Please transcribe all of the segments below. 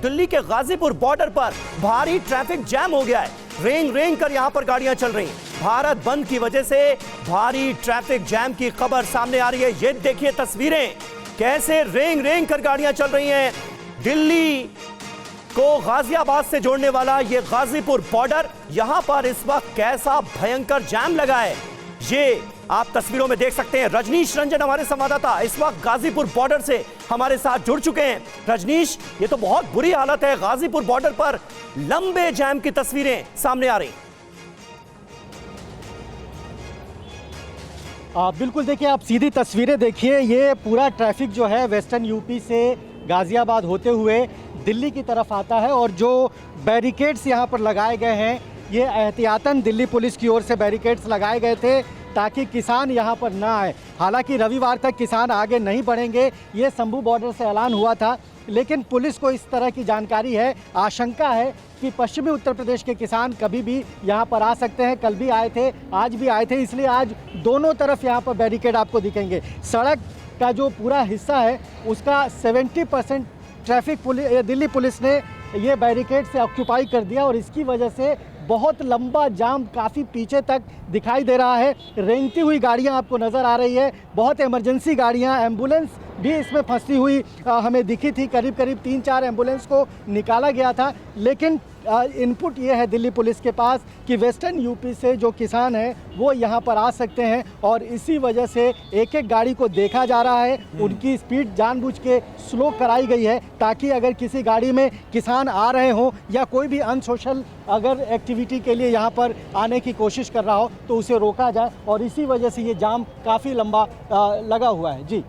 दिल्ली के गाजीपुर बॉर्डर पर भारी ट्रैफिक जैम हो गया है। रेंग रेंग कर यहां पर गाड़ियां चल रही हैं। भारत बंद की वजह से भारी ट्रैफिक जैम की खबर सामने आ रही है। ये देखिए तस्वीरें, कैसे रेंग रेंग कर गाड़ियां चल रही हैं। दिल्ली को गाजियाबाद से जोड़ने वाला ये गाजीपुर बॉर्डर, यहां पर इस वक्त कैसा भयंकर जाम लगा है, ये आप तस्वीरों में देख सकते हैं। रजनीश रंजन हमारे संवाददाता इस वक्त गाजीपुर बॉर्डर से हमारे साथ जुड़ चुके हैं। रजनीश, ये तो बहुत बुरी हालत है, गाजीपुर बॉर्डर पर लंबे जाम की तस्वीरें सामने आ रही। बिल्कुल, देखिए आप सीधी तस्वीरें देखिए। ये पूरा ट्रैफिक जो है वेस्टर्न यूपी से गाजियाबाद होते हुए दिल्ली की तरफ आता है और जो बैरिकेड्स यहाँ पर लगाए गए हैं, ये एहतियातन दिल्ली पुलिस की ओर से बैरिकेड्स लगाए गए थे ताकि किसान यहाँ पर ना आए। हालांकि रविवार तक किसान आगे नहीं बढ़ेंगे, ये शंभू बॉर्डर से ऐलान हुआ था, लेकिन पुलिस को इस तरह की जानकारी है, आशंका है कि पश्चिमी उत्तर प्रदेश के किसान कभी भी यहाँ पर आ सकते हैं। कल भी आए थे, आज भी आए थे, इसलिए आज दोनों तरफ यहाँ पर बैरिकेड आपको दिखेंगे। सड़क का जो पूरा हिस्सा है उसका 70% ट्रैफिक दिल्ली पुलिस ने ये बैरिकेड से ऑक्यूपाई कर दिया और इसकी वजह से बहुत लंबा जाम काफ़ी पीछे तक दिखाई दे रहा है। रेंगती हुई गाड़ियां आपको नज़र आ रही है, बहुत इमरजेंसी गाड़ियां, एम्बुलेंस भी इसमें फंसी हुई हमें दिखी थी। करीब करीब 3-4 एम्बुलेंस को निकाला गया था, लेकिन इनपुट ये है दिल्ली पुलिस के पास कि वेस्टर्न यूपी से जो किसान हैं वो यहाँ पर आ सकते हैं और इसी वजह से एक एक गाड़ी को देखा जा रहा है। उनकी स्पीड जानबूझ के स्लो कराई गई है ताकि अगर किसी गाड़ी में किसान आ रहे हों या कोई भी अनसोशल अगर एक्टिविटी के लिए यहाँ पर आने की कोशिश कर रहा हो तो उसे रोका जाए और इसी वजह से ये जाम काफ़ी लंबा लगा हुआ है। जी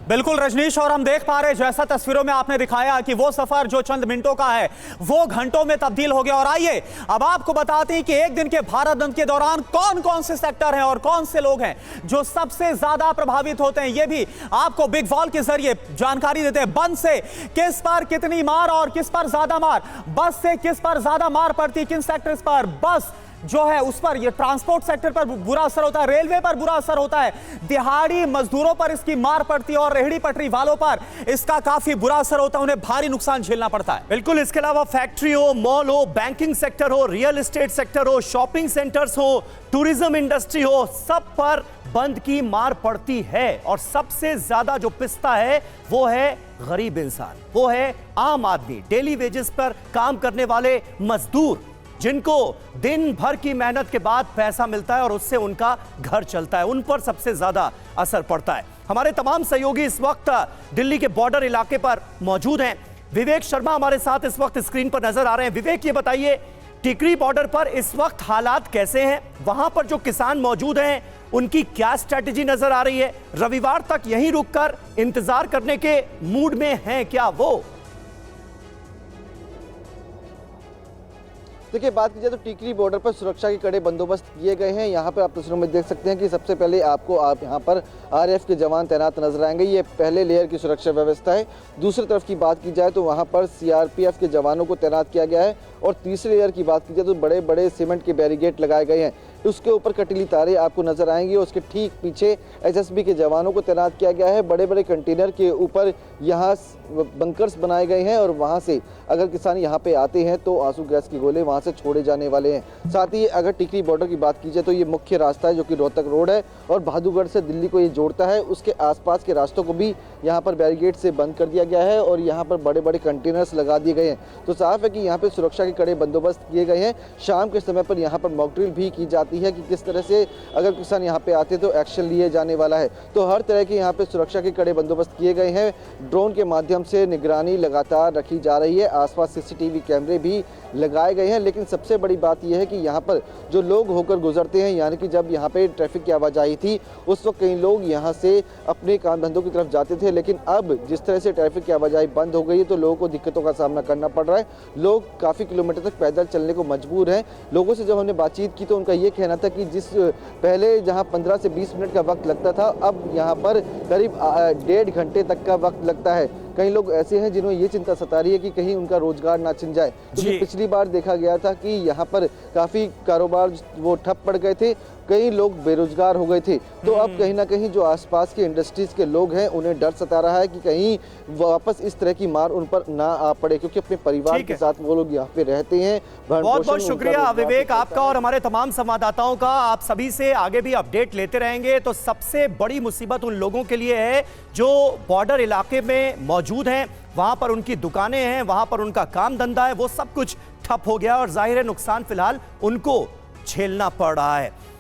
बिल्कुल रजनीश, और हम देख पा रहे हैं जैसा तस्वीरों में आपने दिखाया कि वो सफर जो चंद मिनटों का है वो घंटों में तब्दील हो गया। और आइए अब आपको बताते हैं कि एक दिन के भारत बंद के दौरान कौन कौन से सेक्टर हैं और कौन से लोग हैं जो सबसे ज्यादा प्रभावित होते हैं, ये भी आपको बिग वॉल के जरिए जानकारी देते हैं। बंद से किस पर कितनी मार और किस पर ज्यादा मार, बस से किस पर ज्यादा मार पड़ती, किन सेक्टर्स पर, बस जो है उस पर, ये ट्रांसपोर्ट सेक्टर पर बुरा असर होता है, रेलवे पर बुरा असर होता है, दिहाड़ी मजदूरों पर इसकी मार पड़ती है और रेहड़ी पटरी वालों पर इसका काफी बुरा असर होता है, उन्हें भारी नुकसान झेलना पड़ता है। बिल्कुल, इसके अलावा फैक्ट्री हो, मॉल हो, बैंकिंग सेक्टर हो, रियल एस्टेट सेक्टर हो, शॉपिंग सेंटर्स हो, टूरिज्म इंडस्ट्री हो, सब पर बंद की मार पड़ती है। और सबसे ज्यादा जो पिसता है वो है गरीब इंसान, वो है आम आदमी, डेली वेजेस पर काम करने वाले मजदूर, जिनको दिन भर की मेहनत के बाद पैसा मिलता है और उससे उनका घर चलता है, उन पर सबसे ज्यादा असर पड़ता है। हमारे तमाम सहयोगी इस वक्त दिल्ली के बॉर्डर इलाके पर मौजूद हैं। विवेक शर्मा हमारे साथ इस वक्त स्क्रीन पर नजर आ रहे हैं। विवेक, ये बताइए, टिकरी बॉर्डर पर इस वक्त हालात कैसे हैं? वहां पर जो किसान मौजूद हैं उनकी क्या स्ट्रैटेजी नजर आ रही है? रविवार तक यहीं रुककर इंतजार करने के मूड में हैं क्या वो? देखिए, बात की जाए तो टिकरी बॉर्डर पर सुरक्षा के कड़े बंदोबस्त किए गए हैं। यहाँ पर आप तस्वीरों में देख सकते हैं कि सबसे पहले आप यहाँ पर आरएएफ के जवान तैनात नजर आएंगे। ये पहले लेयर की सुरक्षा व्यवस्था है। दूसरी तरफ की बात की जाए तो वहाँ पर सीआरपीएफ के जवानों को तैनात किया गया है और तीसरी लेयर की बात की जाए तो बड़े बड़े सीमेंट के बैरिकेड लगाए गए हैं। उसके ऊपर कटीली तारें आपको नजर आएंगी। उसके ठीक पीछे एसएसबी के जवानों को तैनात किया गया है। बड़े बड़े कंटेनर के ऊपर यहाँ बंकर्स बनाए गए हैं और वहाँ से अगर किसान यहाँ पे आते हैं तो आंसू गैस के गोले वहाँ से छोड़े जाने वाले हैं। साथ ही अगर टिकरी बॉर्डर की बात की जाए तो ये मुख्य रास्ता है जो कि रोहतक रोड है और बहादुरगढ़ से दिल्ली को ये जोड़ता है। उसके आसपास के रास्तों को भी यहाँ पर बैरिकेड से बंद कर दिया गया है और यहाँ पर बड़े बड़े कंटेनर्स लगा दिए गए हैं। तो साफ है कि यहाँ पे सुरक्षा के कड़े बंदोबस्त किए गए हैं। शाम के समय पर यहाँ पर मॉक ड्रिल भी की जाती है कि किस तरह से अगर किसान यहाँ पे आते तो एक्शन लिए जाने वाला है। तो हर तरह के यहाँ पे सुरक्षा के कड़े बंदोबस्त किए गए हैं। ड्रोन के माध्यम से निगरानी लगातार रखी जा रही है। आसपास सीसीटीवी कैमरे भी लगाए गए हैं। लेकिन सबसे बड़ी बात यह है कि यहाँ पर जो लोग होकर गुजरते हैं, यानी कि जब यहाँ पे ट्रैफिक की आवाजाही थी उस वक्त कई लोग यहाँ से अपने काम धंधों की तरफ जाते थे, लेकिन अब जिस तरह से ट्रैफिक की आवाजाही बंद हो गई है तो लोगों को दिक्कतों का सामना करना पड़ रहा है। लोग काफ़ी किलोमीटर तक पैदल चलने को मजबूर हैं। लोगों से जब हमने बातचीत की तो उनका ये कहना था कि जिस पहले जहाँ 15 से 20 मिनट का वक्त लगता था, अब यहाँ पर करीब 1.5 घंटे तक का वक्त लगता है। कई लोग ऐसे हैं जिन्हें ये चिंता सता रही है कि कहीं उनका रोजगार ना छिन जाए, क्योंकि पिछली बार देखा गया था कि यहाँ पर काफ़ी कारोबार वो ठप पड़ गए थे, कई लोग बेरोजगार हो गए थे। तो अब कहीं ना कहीं जो आसपास के इंडस्ट्रीज के लोग हैं उन्हें डर सता रहा है कि कहीं वापस इस तरह की मार उन पर ना आ पड़े, क्योंकि अपने परिवार के साथ वो लोग यहाँ पे रहते हैं। बहुत बहुत शुक्रिया विवेक आपका और हमारे तमाम संवाददाताओं का। आप सभी से आगे भी अपडेट लेते रहेंगे। तो सबसे बड़ी मुसीबत उन लोगों के लिए है जो बॉर्डर इलाके में मौजूद हैं, वहां पर उनकी दुकानें हैं, वहां पर उनका काम धंधा है, वो सब कुछ ठप हो गया और जाहिर है नुकसान फिलहाल उनको झेलना पड़ रहा है।